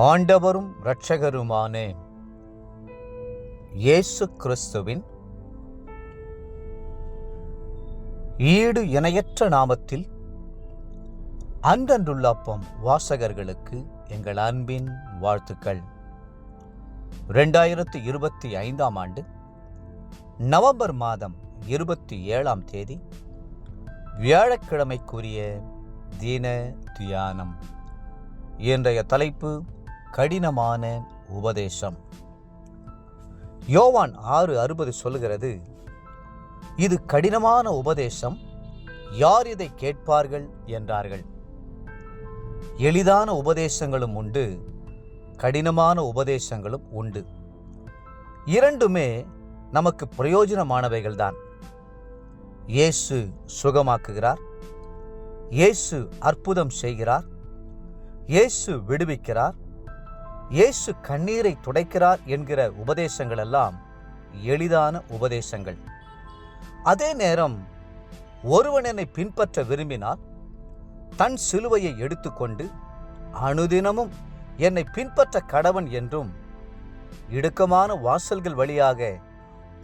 ஆண்டவரும் இரட்சகருமான இயேசு கிறிஸ்துவின் ஈடு இணையற்ற நாமத்தில் அன்றன்றுள்ள அப்பம் வாசகர்களுக்கு எங்கள் அன்பின் வாழ்த்துக்கள். 2025 ஆண்டு நவம்பர் மாதம் 27 தேதி வியாழக்கிழமைக்குரிய தின தியானம். இன்றைய தலைப்பு கடினமான உபதேசம். யோவான் 6:60 சொல்லுகிறது, இது கடினமான உபதேசம், யார் இதை கேட்பார்கள் என்றார்கள். எளிதான உபதேசங்களும் உண்டு, கடினமான உபதேசங்களும் உண்டு. இரண்டுமே நமக்கு பிரயோஜனமானவைகள்தான். இயேசு சுகமாக்குகிறார், இயேசு அற்புதம் செய்கிறார், இயேசு விடுவிக்கிறார், இயேசு கண்ணீரை துடைக்கிறார் என்கிற உபதேசங்கள் எல்லாம் எளிதான உபதேசங்கள். அதே நேரம் ஒருவன் என்னை பின்பற்ற விரும்பினால் தன் சிலுவையை எடுத்துக்கொண்டு அனுதினமும் என்னை பின்பற்ற கடவன் என்றும், இடுக்கமான வாசல்கள் வழியாக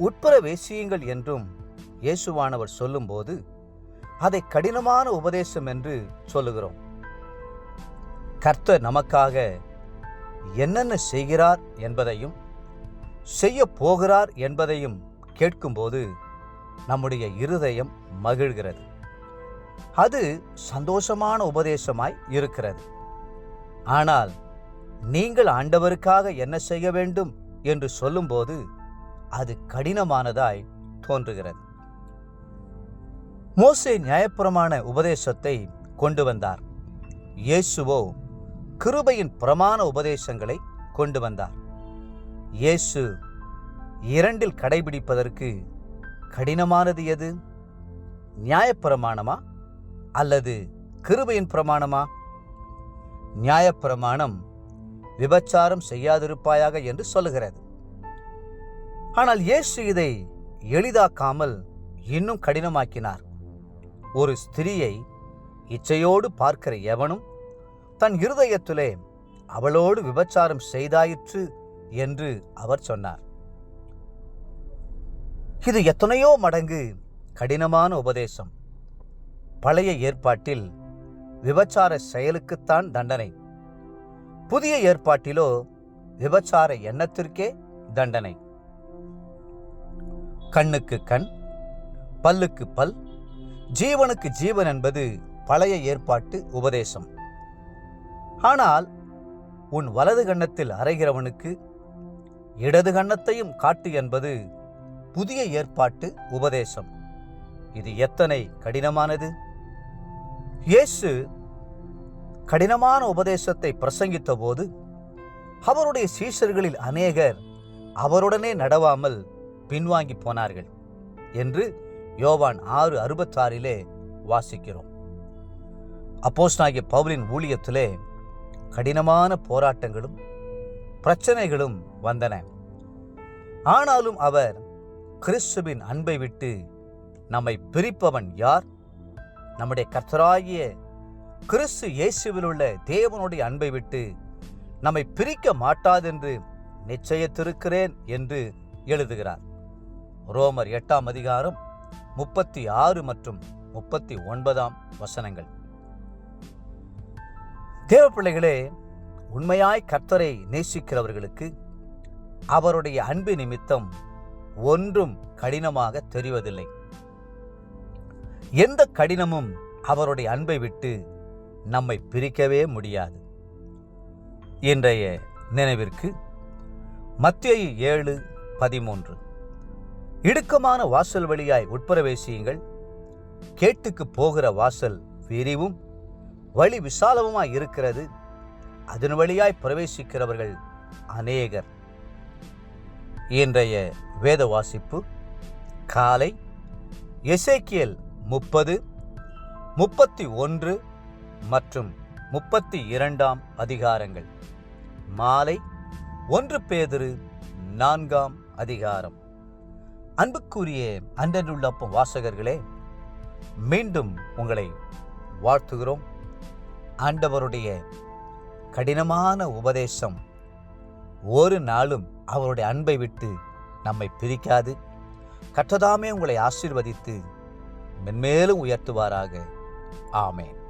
உட்பிரவேசியுங்கள் என்றும் இயேசுவானவர் சொல்லும்போது அதை கடினமான உபதேசம் என்று சொல்லுகிறோம். கர்த்தர் நமக்காக என்னென்ன செய்கிறார் என்பதையும் செய்ய போகிறார் என்பதையும் கேட்கும்போது நம்முடைய இருதயம் மகிழ்கிறது. அது சந்தோஷமான உபதேசமாய் இருக்கிறது. ஆனால் நீங்கள் ஆண்டவருக்காக என்ன செய்ய வேண்டும் என்று சொல்லும்போது அது கடினமானதாய் தோன்றுகிறது. மோசே நியாயப்பிரமாண உபதேசத்தை கொண்டு வந்தார். இயேசுவோ கிருபையின் பிரமாண உபதேசங்களை கொண்டு வந்தார். இயேசு இரண்டில் கடைபிடிப்பதற்கு கடினமானது எது? நியாயப்பிரமாணமா அல்லது கிருபையின் பிரமாணமா? நியாயப்பிரமாணம் விபச்சாரம் செய்யாதிருப்பாயாக என்று சொல்லுகிறது. ஆனால் இயேசு இதை எளிதாக்காமல் இன்னும் கடினமாக்கினார். ஒரு ஸ்திரியை இச்சையோடு பார்க்கிற எவனும் தன் இருதயத்திலே அவளோடு விபச்சாரம் செய்தாயிற்று என்று அவர் சொன்னார். இது எத்தனையோ மடங்கு கடினமான உபதேசம். பழைய ஏற்பாட்டில் விபச்சார செயலுக்குத்தான் தண்டனை, புதிய ஏற்பாட்டிலோ விபச்சார எண்ணத்திற்கே தண்டனை. கண்ணுக்கு கண், பல்லுக்கு பல், ஜீவனுக்கு ஜீவன் என்பது பழைய ஏற்பாட்டு உபதேசம். ஆனால் உன் வலது கன்னத்தில் அறைகிறவனுக்கு இடது கன்னத்தையும் காட்டு என்பது புதிய ஏற்பாட்டு உபதேசம். இது எத்தனை கடினமானது! இயேசு கடினமான உபதேசத்தை பிரசங்கித்த போது அவருடைய சீஷர்களில் அநேகர் அவருடனே நடவாமல் பின்வாங்கி போனார்கள் என்று யோவான் 6:66 வாசிக்கிறோம். அப்போஸ்தலனாகிய பவுலின் ஊழியத்திலே கடினமான போராட்டங்களும் பிரச்சனைகளும் வந்தன. ஆனாலும் அவர் கிறிஸ்துவின் அன்பை விட்டு நம்மை பிரிப்பவன் யார்? நம்முடைய கர்த்தராகிய கிறிஸ்து இயேசுவில் உள்ள தேவனுடைய அன்பை விட்டு நம்மை பிரிக்க மாட்டாதென்று நிச்சயித்திருக்கிறேன் என்று எழுதுகிறார். ரோமர் 8:36 மற்றும் 39 தேவ பிள்ளைகளே, உண்மையாய் கர்த்தரை நேசிக்கிறவர்களுக்கு அவருடைய அன்பு நிமித்தம் ஒன்றும் கடினமாக தெரிவதில்லை. எந்த கடினமும் அவருடைய அன்பை விட்டு நம்மை பிரிக்கவே முடியாது. இன்றைய நினைவிற்கு மத்தேயு 7:13, இடுக்கமான வாசல் வழியாய் உட்பிரவேசியுங்கள், கேட்டுக்கு போகிற வாசல் விரிவும் வழி விசாலமுமாய் இருக்கிறது, அதன் வழியாய் பிரவேசிக்கிறவர்கள் அநேகர். இன்றைய வேத வாசிப்பு காலை எசேக்கியேல் 30, 31 மற்றும் 32 அதிகாரங்கள், மாலை 1 பேதுரு 4 அன்புக்குரிய அன்றன்றுள்ள அப்பம் வாசகர்களே, மீண்டும் உங்களை வாழ்த்துகிறோம். ஆண்டவருடைய கடினமான உபதேசம் ஒரு நாளும் அவருடைய அன்பை விட்டு நம்மை பிரிக்காது. கர்த்தர் தாமே உங்களை ஆசீர்வதித்து மென்மேலும் உயர்த்துவாராக. ஆமென்.